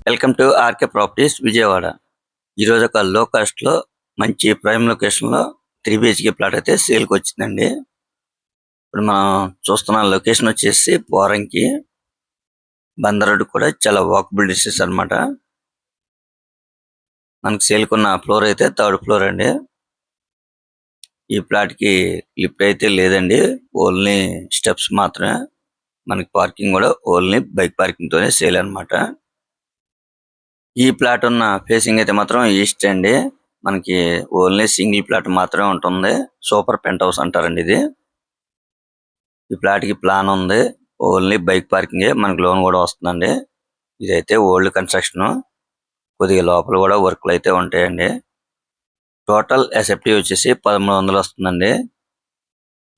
Welcome to RK properties Vijayawada. ఈరోజు ఒక లో కాస్ట్లో మంచి ప్రైమ్ లొకేషన్లో 3 BHK ప్లాట్ అయితే సేల్కి వచ్చిందండి. ఇప్పుడు మనం చూస్తున్న లొకేషన్ వచ్చేసి పోరంకి, బందర్ కూడా చాలా వాకబుల్ డిస్టెన్స్ అనమాట. మనకి సేల్కున్న ఫ్లోర్ అయితే 3rd ఫ్లోర్ అండి. ఈ ప్లాట్కి లిఫ్ట్ అయితే లేదండి, ఓన్లీ స్టెప్స్ మాత్రమే. మనకి పార్కింగ్ కూడా ఓన్లీ బైక్ పార్కింగ్ తోనే సేల్ అనమాట. ఈ ప్లాట్ ఉన్న ఫేసింగ్ అయితే మాత్రం ఈస్ట్ అండి. మనకి ఓన్లీ సింగిల్ ప్లాట్ మాత్రమే ఉంటుంది. సూపర్ పెంట్ హౌస్ అంటారండి ఇది. ఈ ప్లాట్ కి ప్లాన్ ఉంది, ఓన్లీ బైక్ పార్కింగ్. మనకి లోన్ కూడా వస్తుందండి. ఇదైతే ఓల్డ్ కన్స్ట్రక్షన్, కొద్దిగా లోపల కూడా వర్క్లు అయితే ఉంటాయండి. టోటల్ ఎస్ఎఫ్టీ వచ్చేసి 1300 వస్తుందండి.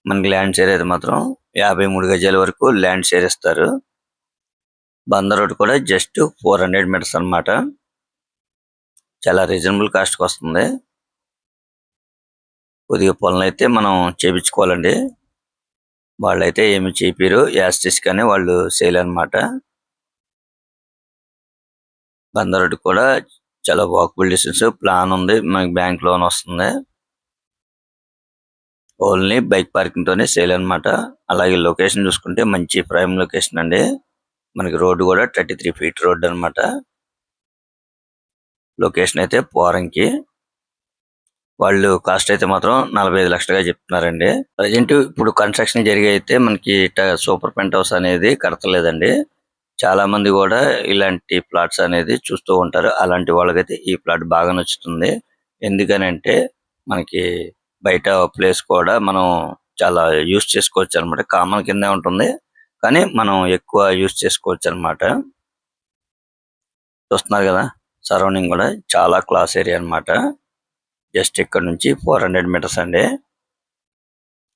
మనకి ల్యాండ్ షేర్ అయితే మాత్రం 53 గజాల వరకు ల్యాండ్ షేర్ ఇస్తారు. బందర్ రోడ్ కూడా జస్ట్ 400 మీటర్స్ అన్నమాట. చాలా రీజనబుల్ కాస్ట్ కి వస్తుంది. కొద్దిగా పనులు అయితే మనం చేపించుకోవాలండి. వాళ్ళైతే ఏమి చేపిరు, యాస్టిస్ కానీ వాళ్ళు సేల్ అన్నమాట. బందర్ రోడ్ కూడా చాలా వాకబుల్ డిస్టెన్స్, ప్లాన్ ఉంది, మనకి బ్యాంక్ లోన్ వస్తుంది. ఓన్లీ బైక్ పార్కింగ్ తోనే సేల్ అన్నమాట. అలాగే లొకేషన్ చూసుకుంటే మంచి ప్రైమ్ లొకేషన్ అండి. మనకి రోడ్డు కూడా 33 ఫీట్ రోడ్ అన్నమాట. లొకేషన్ అయితే పోరంకి. వాళ్ళు కాస్ట్ అయితే మాత్రం 45 లక్షలుగా చెప్తున్నారండి. ప్రజెంట్ ఇప్పుడు కన్స్ట్రక్షన్ జరిగి అయితే మనకి సూపర్ పెంట్ హౌస్ అనేది కడతలేదండి. చాలా మంది కూడా ఇలాంటి ప్లాట్స్ అనేది చూస్తూ ఉంటారు. అలాంటి వాళ్ళకైతే ఈ ప్లాట్ బాగా నచ్చుతుంది. ఎందుకనంటే మనకి బయట ప్లేస్ కూడా మనం చాలా యూస్ చేసుకోవచ్చు అనమాట. కామన్ కిందే ఉంటుంది, కానీ మనం ఎక్కువ యూస్ చేసుకోవచ్చు అనమాట. చూస్తున్నారు కదా, సరౌండింగ్ కూడా చాలా క్లాస్ ఏరియా అన్నమాట. జస్ట్ ఇక్కడ నుంచి 400 మీటర్స్ అండి.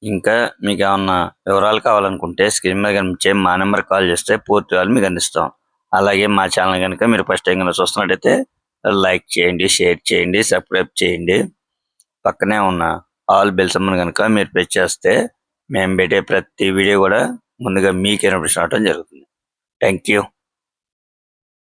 ఇంకా మీకు ఏమన్నా వివరాలు కావాలనుకుంటే స్క్రీన్ మీద కనిపించే మా నెంబర్ కాల్ చేస్తే పూర్తి వివరాలు మీకు అందిస్తాం. అలాగే మా ఛానల్ కనుక మీరు ఫస్ట్ టైం కనుక చూస్తున్నట్టయితే లైక్ చేయండి, షేర్ చేయండి, సబ్స్క్రైబ్ చేయండి. పక్కనే ఉన్న ఆల్ బెల్ సింబల్ కనుక మీరు ప్రెస్ చేస్తే మేము పెట్టే ప్రతి వీడియో కూడా ముందుగా మీకే నోటిఫికేషన్ రావడం జరుగుతుంది. Thank you.